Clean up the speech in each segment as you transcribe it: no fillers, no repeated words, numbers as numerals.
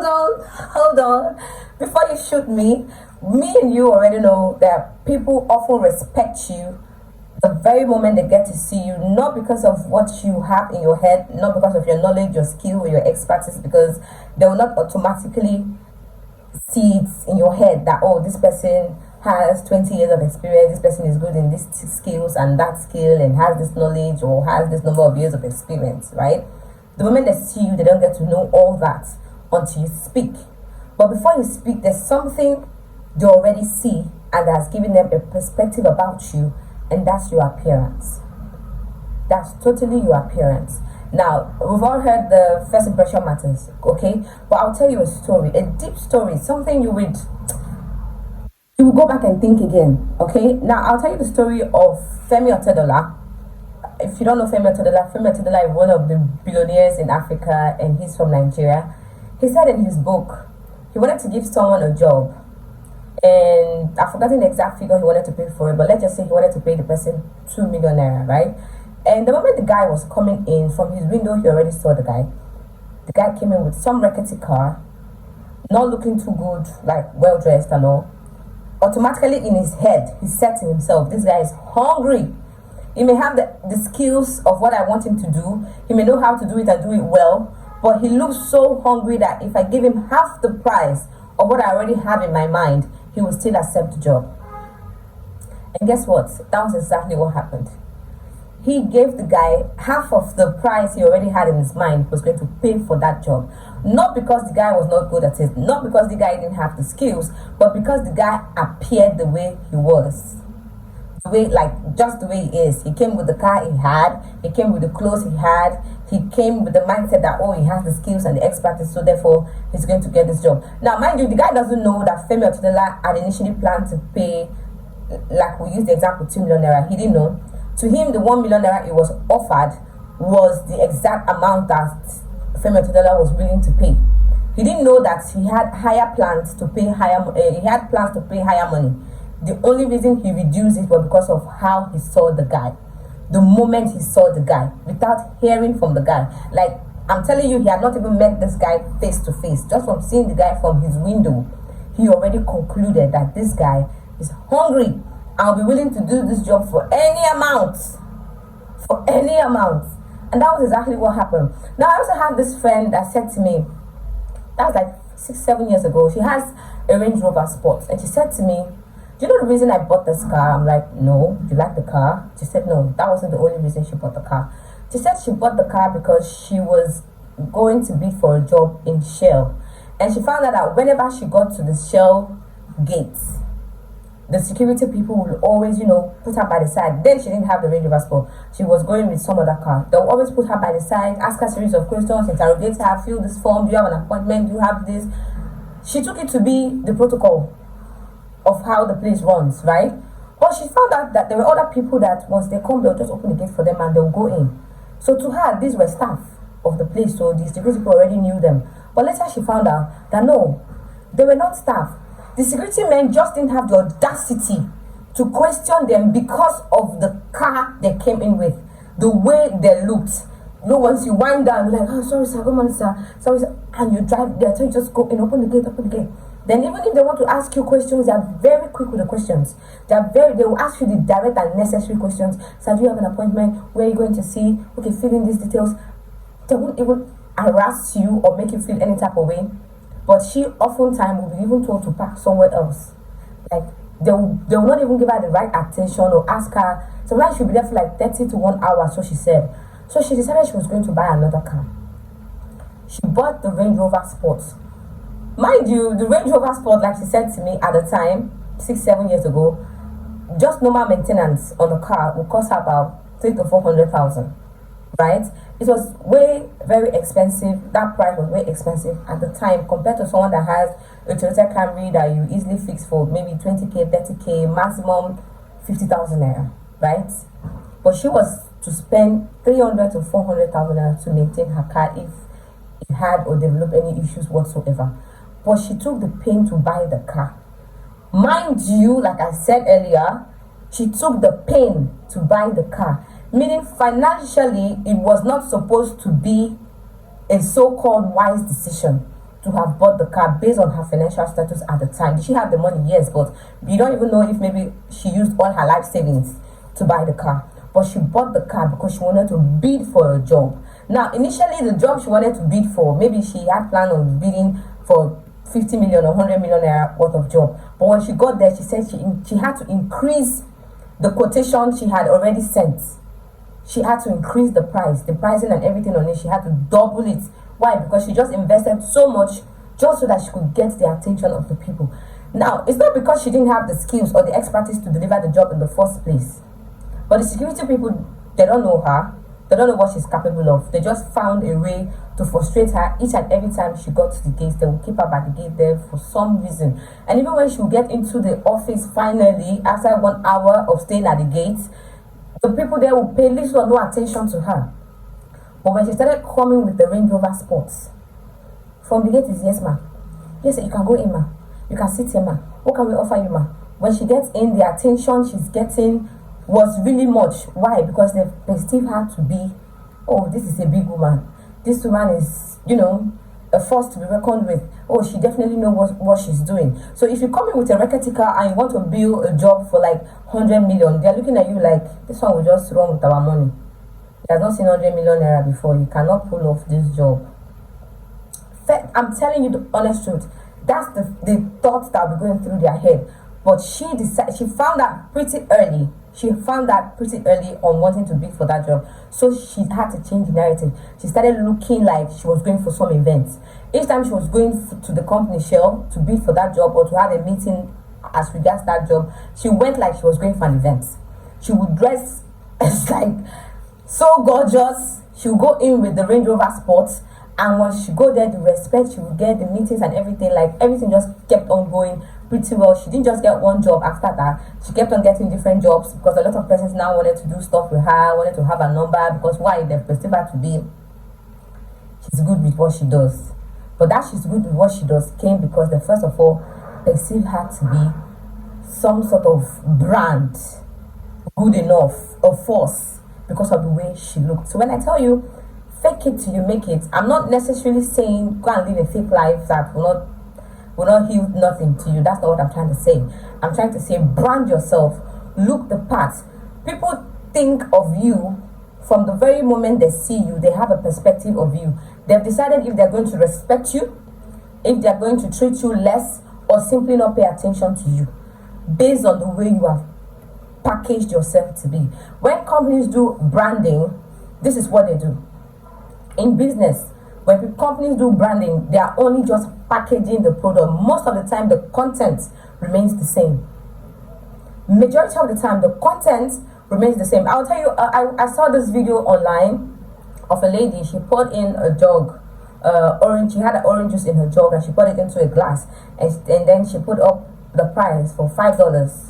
hold on. Before you shoot me and you already know that people often respect you the very moment they get to see you, not because of what you have in your head, not because of your knowledge, your skill, or your expertise, because they will not automatically see it in your head that, oh, this person has 20 years of experience, this person is good in these skills and that skill and has this knowledge or has this number of years of experience, right? The moment they see you, they don't get to know all that until you speak. But before you speak, there's something they already see and has given them a perspective about you, and that's your appearance. That's totally your appearance. Now, we've all heard the first impression matters, okay? But I'll tell you a story, a deep story, something you will go back and think again, okay? Now, I'll tell you the story of Femi Otedola. If you don't know Femi Otedola is one of the billionaires in Africa, and he's from Nigeria. He said in his book, he wanted to give someone a job, and I've forgotten the exact figure he wanted to pay for it, but let's just say he wanted to pay the person 2 million naira, right? And the moment the guy was coming in from his window, he already saw the guy. The guy came in with some rickety car, not looking too good, like well dressed and all. Automatically in his head, he said to himself, this guy is hungry. He may have the skills of what I want him to do. He may know how to do it and do it well, but he looks so hungry that if I give him half the price of what I already have in my mind, he will still accept the job. And guess what? That was exactly what happened. He gave the guy half of the price he already had in his mind was going to pay for that job. Not because the guy was not good at it, not because the guy didn't have the skills, but because the guy appeared the way he was. Just the way he is. He came with the car he had, he came with the clothes he had, he came with the mindset that, oh, he has the skills and the expertise, so therefore he's going to get this job. Now, mind you, the guy doesn't know that Femi Otedola had initially planned to pay, like we used the example, 2 million naira. He didn't know. To him, the 1 million naira he was offered was the exact amount that Femi Otedola was willing to pay. He didn't know that he had higher plans to pay higher. He had plans to pay higher money. The only reason he reduced it was because of how he saw the guy. The moment he saw the guy, without hearing from the guy. Like, I'm telling you, he had not even met this guy face to face. Just from seeing the guy from his window, he already concluded that this guy is hungry. I'll be willing to do this job for any amount. For any amount. And that was exactly what happened. Now, I also have this friend that said to me, that was like 6-7 years ago. She has a Range Rover Sport. And she said to me, do you know the reason I bought this car? I'm like, no. Do you like the car? She said, no, that wasn't the only reason she bought the car. She said she bought the car because she was going to bid for a job in Shell. And she found out that whenever she got to the Shell gates, the security people will always, put her by the side. Then she didn't have the Range Rover Sport. She was going with some other car. They'll always put her by the side, ask her a series of questions, interrogate her, fill this form, do you have an appointment, do you have this? She took it to be the protocol of how the place runs, right? But she found out that there were other people that once they come, they'll just open the gate for them and they'll go in. So to her, these were staff of the place, so the security people already knew them. But later she found out that no, they were not staff. The security men just didn't have the audacity to question them because of the car they came in with, the way they looked. Once you wind down, you're like, oh, sorry, sir, come on, sir, sorry, sir, and you drive there, so you just go and open the gate. Then even if they want to ask you questions, they are very quick with the questions. They will ask you the direct and necessary questions. So do you have an appointment? Where are you going to see? Okay, fill in these details. They won't even harass you or make you feel any type of way. But she oftentimes will be even told to park somewhere else. Like they will not even give her the right attention or ask her. Sometimes she'll be there for like 30 to 1 hour, so she said. So she decided she was going to buy another car. She bought the Range Rover Sport. Mind you, the Range Rover Sport, like she said to me at the time, 6-7 years ago, just normal maintenance on the car would cost her about 300,000 to 400,000, right? It was very expensive. That price was way expensive at the time compared to someone that has a Toyota Camry that you easily fix for maybe 20k, 30k, maximum 50,000 naira, right? But she was to spend 300,000 to 400,000 naira to maintain her car if it had or developed any issues whatsoever. But she took the pain to buy the car. Mind you, like I said earlier, she took the pain to buy the car. Meaning financially, it was not supposed to be a so-called wise decision. to have bought the car based on her financial status at the time. Did she have the money? Yes, but you don't even know if maybe she used all her life savings to buy the car. But she bought the car because she wanted to bid for a job. Now, initially, the job she wanted to bid for, maybe she had planned on bidding for 50 million or 100 million naira worth of job. But when she got there, she said she had to increase the quotation she had already sent. She had to increase the price, the pricing and everything on it. She had to double it. Why? Because she just invested so much just so that she could get the attention of the people. Now, it's not because she didn't have the skills or the expertise to deliver the job in the first place. But the security people, they don't know her. They don't know what she's capable of. They just found a way to frustrate her each and every time she got to the gates. They will keep her by the gate there for some reason. And even when she will get into the office finally, after 1 hour of staying at the gates, the people there will pay little or no attention to her. But when she started coming with the Range Rover Sports, from the gate is yes, ma. Yes, you can go in, ma. You can sit here, ma. What can we offer you, ma? When she gets in, the attention she's getting was really much. Why? Because they perceive her to be, oh, this is a big woman. This woman is, a force to be reckoned with. Oh, she definitely knows what she's doing. So if you come in with a Rekete car and you want to build a job for like 100 million, they're looking at you like, this one will just run with our money. He has not seen 100 million naira before. You cannot pull off this job. I'm telling you the honest truth. That's the thoughts that will be going through their head. But she found that pretty early. She found that pretty early on wanting to bid for that job. So she had to change the narrative. She started looking like she was going for some events. Each time she was going to the company shell to bid for that job or to have a meeting as regards that job, she went like she was going for an event. She would dress as like so gorgeous. She would go in with the Range Rover Sports. And once she go there, the respect she would get, the meetings and everything, like everything just kept on going pretty well. She didn't just get one job after that. She kept on getting different jobs because a lot of persons now wanted to do stuff with her, wanted to have a number because why? They perceive her to be, she's good with what she does. But that she's good with what she does came because they first of all perceive her to be some sort of brand, good enough, a force because of the way she looked. So when I tell you, fake it till you make it, I'm not necessarily saying go and live a fake life that will not yield nothing to you. That's not what I'm trying to say. I'm trying to say brand yourself, look the part. People think of you from the very moment they see you. They have a perspective of you. They've decided if they're going to respect you, if they're going to treat you less, or simply not pay attention to you based on the way you have packaged yourself to be. When companies do branding, this is what they do. In business, when companies do branding, they are only just packaging the product. Most of the time, the content remains the same. Majority of the time, the content remains the same. I'll tell you, I saw this video online of a lady. She poured in a jug, orange. She had an orange juice in her jug, and she put it into a glass, and then she put up the price for $5.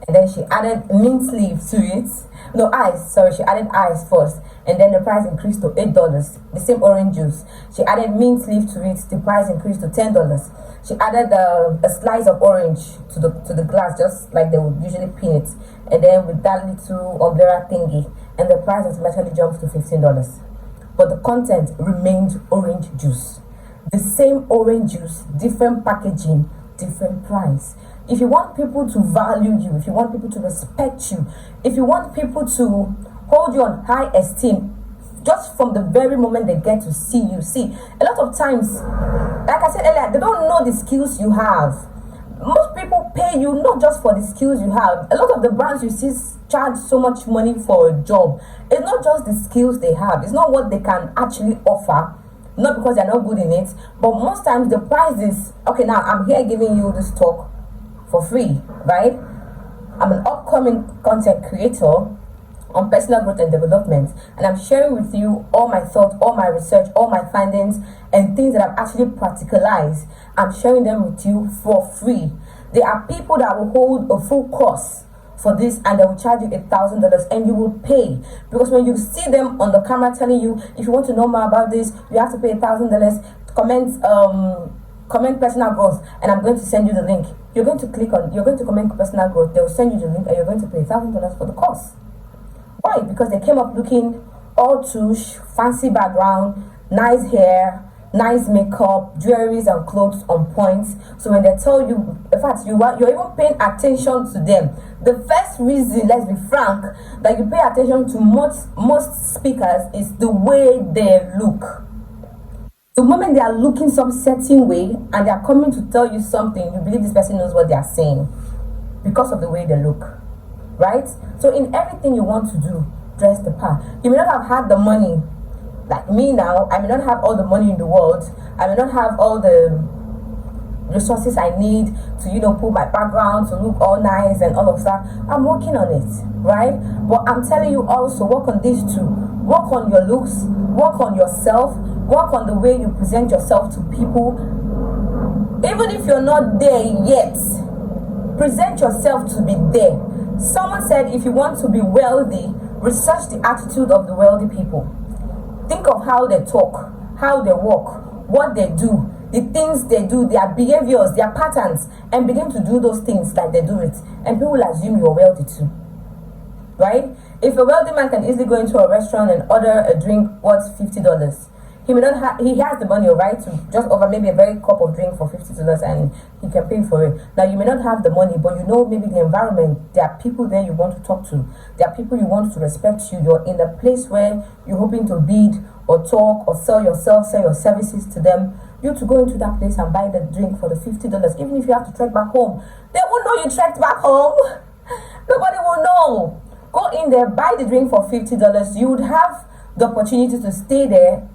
And then she added mint leaf to it. No, ice. Sorry, she added ice first. And then the price increased to $8. The same orange juice. She added mint leaf to it. The price increased to $10. She added a slice of orange to the glass, just like they would usually pin it. And then with that little umbrella thingy. And the price automatically jumped to $15. But the content remained orange juice. The same orange juice, different packaging, different price. If you want people to value you, if you want people to respect you, if you want people to hold you on high esteem, just from the very moment they get to see you. See, a lot of times, like I said earlier, they don't know the skills you have. Most people pay you not just for the skills you have. A lot of the brands you see charge so much money for a job. It's not just the skills they have. It's not what they can actually offer. Not because they're not good in it, but most times the price is, okay, now I'm here giving you this talk for free, right? I'm an upcoming content creator on personal growth and development, and I'm sharing with you all my thoughts, all my research, all my findings, and things that I've actually practicalized. I'm sharing them with you for free. There are people that will hold a full course for this and they will charge you $1,000 and you will pay, because when you see them on the camera telling you, if you want to know more about this, you have to pay $1,000. Comment personal growth and I'm going to send you the link. You're going to comment personal growth. They'll send you the link and you're going to pay $1,000 for the course. Why? Because they came up looking all touche, fancy background, nice hair, nice makeup, jewelries and clothes on point. So when they tell you, in fact, you're even paying attention to them. The first reason, let's be frank, that you pay attention to most speakers is the way they look. The moment they are looking some certain way and they are coming to tell you something, you believe this person knows what they are saying because of the way they look, right? So in everything you want to do, dress the part. You may not have had the money, like me now. I may not have all the money in the world. I may not have all the resources I need to, put my background to look all nice and all of that. I'm working on it, right? But I'm telling you also, work on these two. Work on your looks, work on yourself, work on the way you present yourself to people. Even if you're not there yet, present yourself to be there. Someone said if you want to be wealthy, research the attitude of the wealthy people. Think of how they talk, how they walk, what they do, the things they do, their behaviors, their patterns, and begin to do those things like they do it. And people will assume you're wealthy too, right? If a wealthy man can easily go into a restaurant and order a drink worth $50, he may not have, he has the money, right, to just order maybe a very cup of drink for $50 and he can pay for it. Now you may not have the money, but maybe the environment, there are people there you want to talk to, there are people you want to respect you, you're in a place where you're hoping to bid or talk or sell yourself, sell your services to them. You to go into that place and buy the drink for the $50, even if you have to trek back home, they won't know you trekked back home. Nobody will know. Go in there, buy the drink for $50. You would have the opportunity to stay there,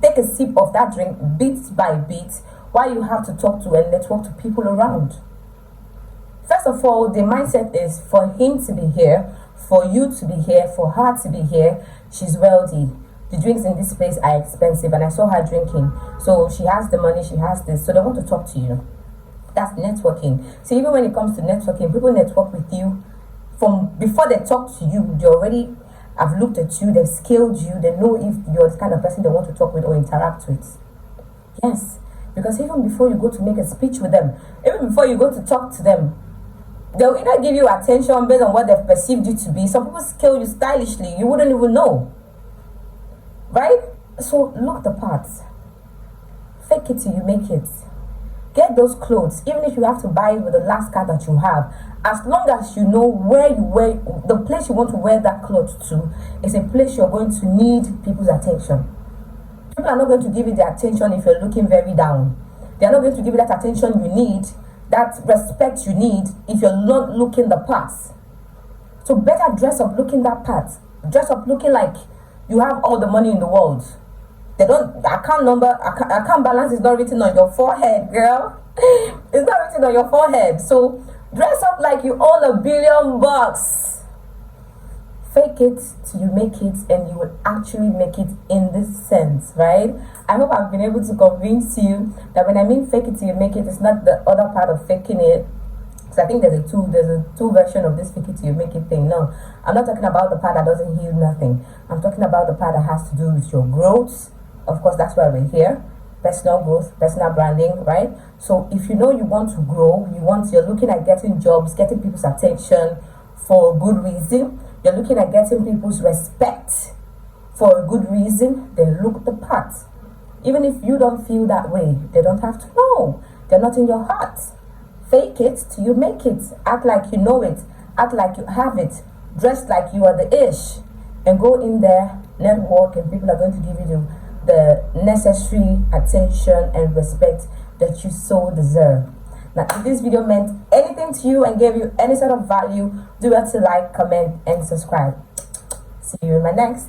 take a sip of that drink bit by bit while you have to talk to and network to people around. First of all, the mindset is for him to be here, for you to be here, for her to be here. She's wealthy. The drinks in this place are expensive and I saw her drinking. So she has the money, she has this. So they want to talk to you. That's networking. So even when it comes to networking, people network with you from before they talk to you. They already have looked at you, they've scaled you, they know if you're the kind of person they want to talk with or interact with. Yes, because even before you go to make a speech with them, even before you go to talk to them, they'll either give you attention based on what they've perceived you to be. Some people scale you stylishly, you wouldn't even know. Right? So look the parts. Fake it till you make it. Get those clothes, even if you have to buy it with the last card that you have. As long as you know where you wear, the place you want to wear that clothes to is a place you're going to need people's attention. People are not going to give you the attention if you're looking very down. They are not going to give you that attention you need, that respect you need, if you're not looking the part. So better dress up looking that part. Dress up looking like you have all the money in the world. They don't, account balance is not written on your forehead, girl. It's not written on your forehead. So dress up like you own $1 billion. Fake it till you make it, and you will actually make it in this sense, right? I hope I've been able to convince you that when I mean fake it till you make it, it's not the other part of faking it. So I think there's a two version of this fake it till you make it thing. No, I'm not talking about the part that doesn't heal nothing. I'm talking about the part that has to do with your growth. Of course, that's why we're here. Personal growth, personal branding, right? So if you know you want to grow, you're looking at getting jobs, getting people's attention for a good reason. You're looking at getting people's respect for a good reason. Then look the part. Even if you don't feel that way, they don't have to know. They're not in your heart. Fake it till you make it. Act like you know it. Act like you have it. Dress like you are the ish. And go in there, network, and people are going to give you the necessary attention and respect that you so deserve. Now, if this video meant anything to you and gave you any sort of value, do well to like, comment, and subscribe. See you in my next.